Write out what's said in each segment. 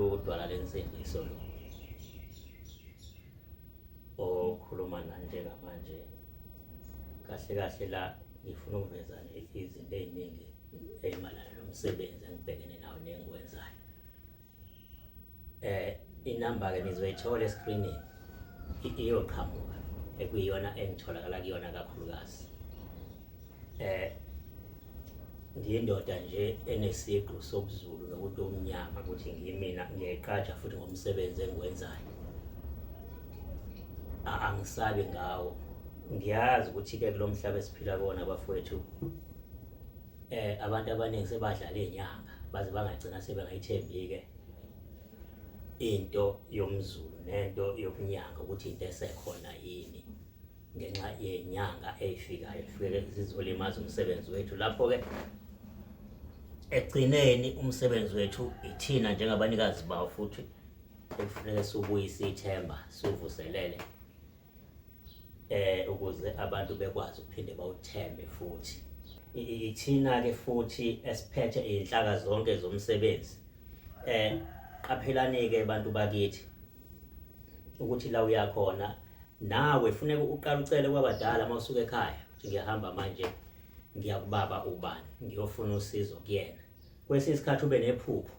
bafowethu udwala lensindiso lo okhuluma nani njengamanje kahle kahle la ngifuna ukuveza izinto eziningi ezimalana nomsebenzi engibhekene nawo nengikwenzayo. Inamba ke nizoyithola escreenini iyoqhamuka ekuyiyona engitholakala kuyona kakhulukazi. Ngiyindoda nje enesiqu sobuZulu nokuthi omnyama ukuthi ngiyimina ngiyayiqhaja futhi ngomsebenzi engikwenzayo. Angisabi ngawo. Ngiyazi ukuthi ke kulomhlaba esiphila kuwona bafowethu abantu abaningi sebadlala izinyanga baze bangagcina sebengayithembi ke into yomZulu nento yokunyanga ukuthi into esekhona yini ngenxa yezinyanga ezifikayo fike zizolimaza umsebenzi wethu. Lapho ke egcineni umsebenzi wethu ithina njengabanikazi bawo futhi ekufanele subuyise ithemba sivuselele ukuze abantu bekwazi ukuphinde bawuthembe futhi. Ithina ke futhi esiphethe izinhlaka zonke zomsebenzi. Qaphelani ke abantu bakithi ukuthi la uyakhona nawe funeka uqala ucele kwabadala mawusuka ekhaya ukuthi ngiyahamba manje ngiyakubaba ubani ngiyofuna usizo kuyena. Kwesinye isikhathi ube nephupho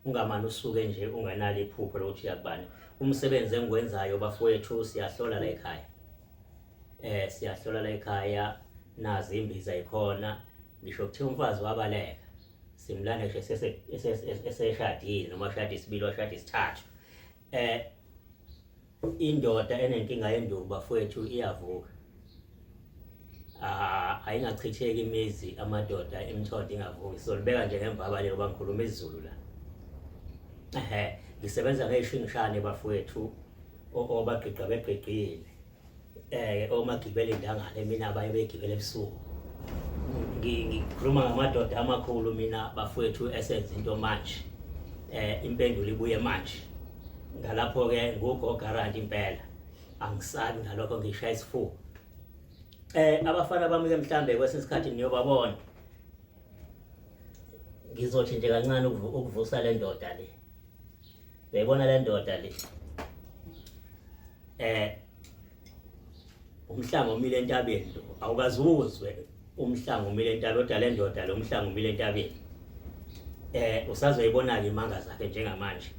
ungamani usuke nje ungenalo iphupho lokuthi yakubani. Umsebenzi engikwenzayo bafowethu siyahlola la ekhaya. Siyahlola la ekhaya nazi imbiza ikhona ngisho kuthiwa umfazi wabaleka simlanda nje eseshadile noma shadi isibili washadi isithathu. Indoda enenkinga yenduku bafowethu iyavuka. Ayingachitheki imizi amadoda emthondo ingavuki. Solibeka nje ngembaba lelo bangikhuluma isiZulu la. Ngisebenza ngeshingishane bafowethu obagqiqa begqiqile. Omagibela indangane mina abaye begibela ebusuku. Ngikhuluma ngamadoda amakhulu mina bafowethu esenza into manje. Impendulo ibuye manje. Ngalapho ke ngugo guarantee impela. Angisabi ngalokho ngishaya isifuba. Abafana bami ke mhlambe kwesinye isikhathi niyobabona. Ngizothi nje kancane ukuvusa le ndoda le. Beyibona le ndoda le. Umhlanga umile entabeni lo awukazuzwe umhlanga umile entabeni kodwa le ndoda lo umhlanga umile entabeni. Usazoyibona ke imanga zakhe njengamanje.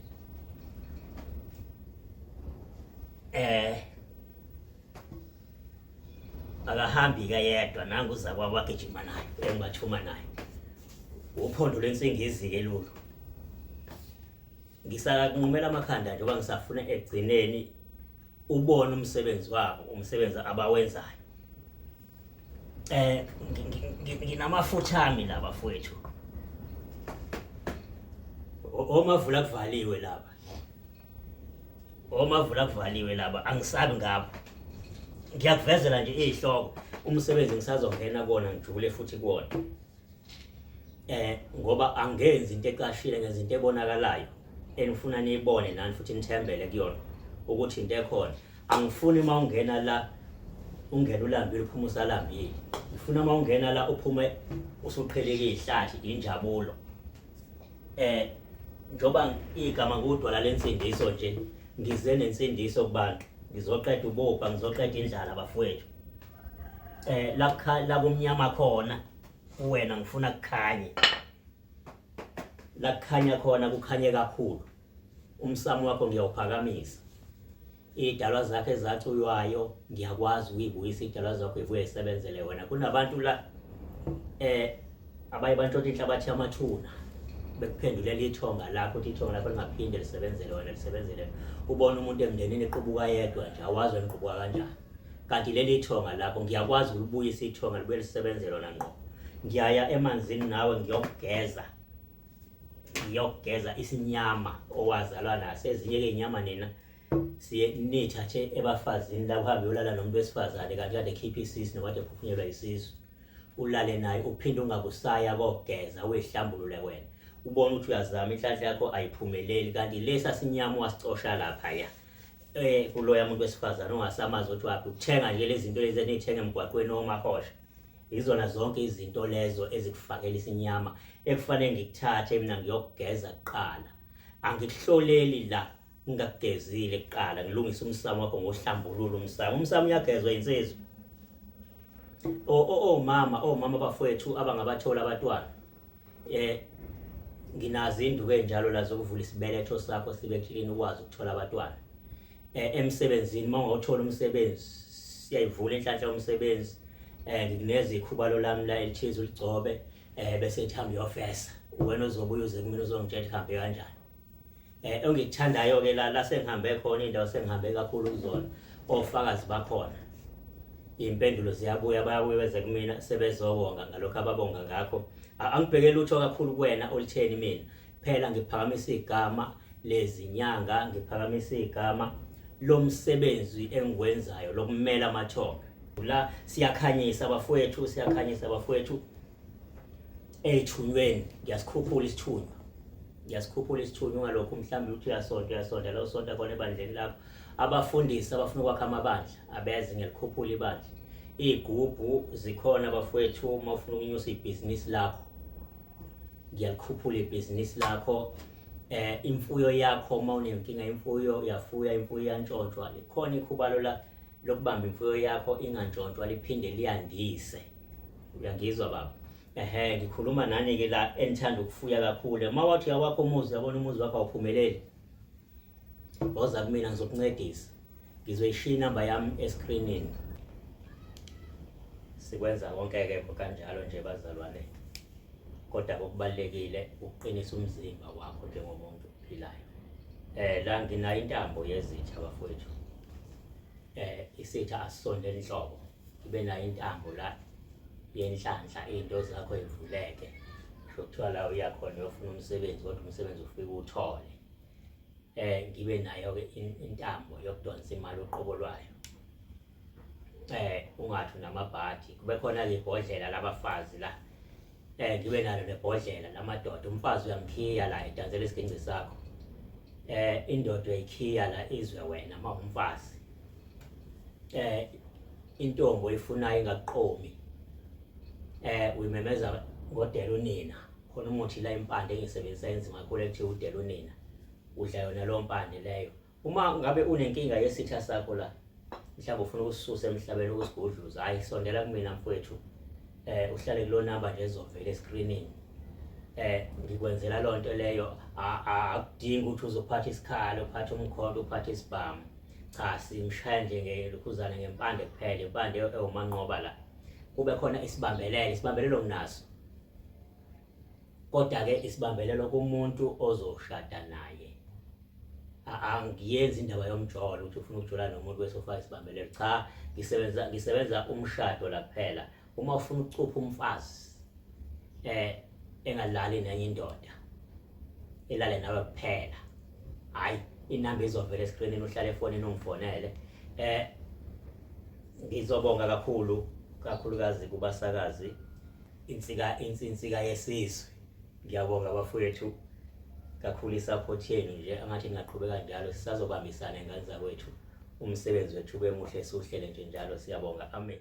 Akahambi ke yedwa nangu uzakwabo wagijima nayo engibathuma nayo. Uphondo lensingisi ke lolu. Ngisakunqumela amakhanda njengoba ngisafuna egcineni ubone umsebenzi wabo umsebenzi abawenzayo. Nginamafutha ami la bafowethu. Omavula kuvaliwe laba. Omavula kuvaliwe laba angisabi ngabo. Ngiyakuvezela nje izihloko umsebenzi ngisazongena kona ngijule futhi kuona. Ngoba angenzi into eqashile ngenza into ebonakalayo enifuna niyibone nani futhi nithembele kuyona ukuthi into ekhona. Angifuni mawungena la ungena ulambile uphuma usalambile. Ngifuna mawungena la uphume usuqheleke izihlathi injabulo. Njoba igama ngudwala lensindiso nje ngize nensindiso kubantu. Ngizoqeda ubopha ngizoqeda indlala bafowethu. La kumnyama khona wena ngifuna kukhanye. La kukhanya khona kukhanye kakhulu. Umsamo wakho ngiyawuphakamisa. Idalwa zakhe ezacuywayo ngiyakwazi ukuyibuyisa idalwa zakho ivuye isebenzele wena. Kunabantu la abaye bantshontsha inhlabathi yamathuna bekuphendulela ithonga lakho ukuthi ithonga lakho lingaphinde lisebenzele wena lisebenzele. Ubona umuntu emndenini equbuka yedwa nje awazi weniqubuka kanjani. Kanti leli ithonga lakho ngiyakwazi ukubuyisa ithonga libuye lisebenzele wena ngqo. Ngiyaya emanzini nawe ngiyogeza isinyama owazalwa naso. Ezinye ke inyama nina siye nithathe ebafazini la uhambe ulala nomuntu wesifazane kanti kade khipha isisi noma kade phuphunyelwa isisu. Ulale naye uphinde ungakusaya kokugeza uyihlambulule wena. Ubona ukuthi uyazama inhlanhla yakho ayiphumeleli kanti lesa sinyama wasicosha lapha ya. Kuloya umuntu wesifazane ongasamazi ukuthi wapi ukuthenga nje lezi zinto lezi enithenga emgwaqweni nomahosha. Izona zonke izinto lezo ezikufakela isinyama ekufanele ngikuthathe mina ngiyogeza kuqala. angikuhloleli la ngingakugezile kuqala ngilungisa umsamo wakho ngohlambulula umsamo uyagezwa insizwa. Omama bafowethu abangabathola abantwana, nginazi induku enjalo la zokuvula isibeletho sakho sibe clean ukwazi ukuthola abantwana. Emsebenzini mawungawuthola umsebenzi siyayivula inhlanhla yomsebenzi, ngikuneza ikhubalo lami la elithize uligcobe, bese thamba uyofesa, wena uzobuya uze kumina uzongitshela hambe kanjani. Engikuthandayo ke la sengihambe khona indawo sengihambe kakhulu kuzona, ofakazi bakhona impendulo ziyabuya, bayabuya beze kumina sebezobonga ngalokho ababonga ngakho. Angibhekele lutho kakhulu kuwena olitheni mina, phela ngiphakamisa igama lezinyanga, ngiphakamisa igama lomsebenzi engikwenzayo lokumela amathonga. La siyakhanyisa abafowethu, siyakhanyisa abafowethu ethunyweni, ngiyasikhuphula isithunywa, ngiyasikhuphula isithunywa ngalokho mhlawumbe uthi uyasonda la usonda khona ebandleni lakho. Abafundisi abafuna ukwakha amabandla abeze ngelikhuphula ibandla. Iy'gubhu zikhona abafowethu, uma ufuna ukunyusa ibhizinisi lakho ngiyalikhuphula ibhizinisi lakho. Imfuyo yakho uma unenkinga imfuyo uyafuya, imfuyo iyantshontshwa, likhona ikhubalo la lokubamba imfuyo yakho ingantshontshwa liphinde liyandise. Uyangizwa baba? Ngikhuluma nani-ke la enithanda ukufuya kakhulu. Uma wathi uyawakho umuzi, uyabona umuzi wakho awuphumeleli, woza kumina ngizokuncedisa, ngizoyishiya inamba yami eskrinini. Sikwenza konke-ke kanjalo nje bazalwane, kodwa okubalulekile ukuqinisa umzimba wakho njengomuntu ophilayo. La nginayo intambo yezitha abafowethu, isitha asisondele inhlobo, ngibe nayo intambo la yenhlanhla, into zakho yivuleke. Sho kuthiwa la uyakhona uyofuna umsebenzi, kodwa umsebenzi ufike uthole. Ngibe nayo-ke intambo yokudonsa imali uqobo lwayo. Ungathi unamabhadi, kube khona-ke ibhodlela labafazi la, ngibe nalo nebhodlela lamadoda. Umfazi uyamkhiya la edansela isiginci sakho, indoda uyayikhiya la izwe wena uma umfazi. Intombi oyifunayo ingakuqomi, uyimemeza ngodela unina. Khona umuthi la impande engisebenzisa enzima kakhulu ekuthiwa udela unina, udla yona leyo mpande leyo. Uma ngabe unenkinga yesitha sakho la, mhlawumbe ufuna ukusisusa emhlabeni ukusigudluza, hayi sondela kumina mfowethu, uhlale kulo namba nje ezovela eskrinini. Ngikwenzela loo nto leyo, akudingi ukuthi uzophatha isikhalo, uphathe umkhonto, uphathe isibhamu. Cha, simshaya nje ngelokhuzana ngempande kuphela, impande ewumanqoba la. Kube khona isibambelelo nginaso, kodwa-ke isibambelelo kumuntu ozoshada naye. Angiyenzi indaba yomjolo ukuthi ufuna ukujola nomuntu wesofaka isibambelelo. Cha, ngisebenza umshado la kuphela. Uma ufuna ukucupha umfazi engalali nenye indoda, elale nawe kuphela, hayi inamba izovela eskrinini, uhlale efonini ungifonele. Ngizobonga kakhulukazi kubasakazi, insika yesizwe. Ngiyabonga abafowethu kakhulu isupport yenu nje, angathi ngingaqhubeka njalo sisazobambisana ngane zakwethu, umsebenzi wethu ube muhle siwuhlele nje njalo. Siyabonga, amen.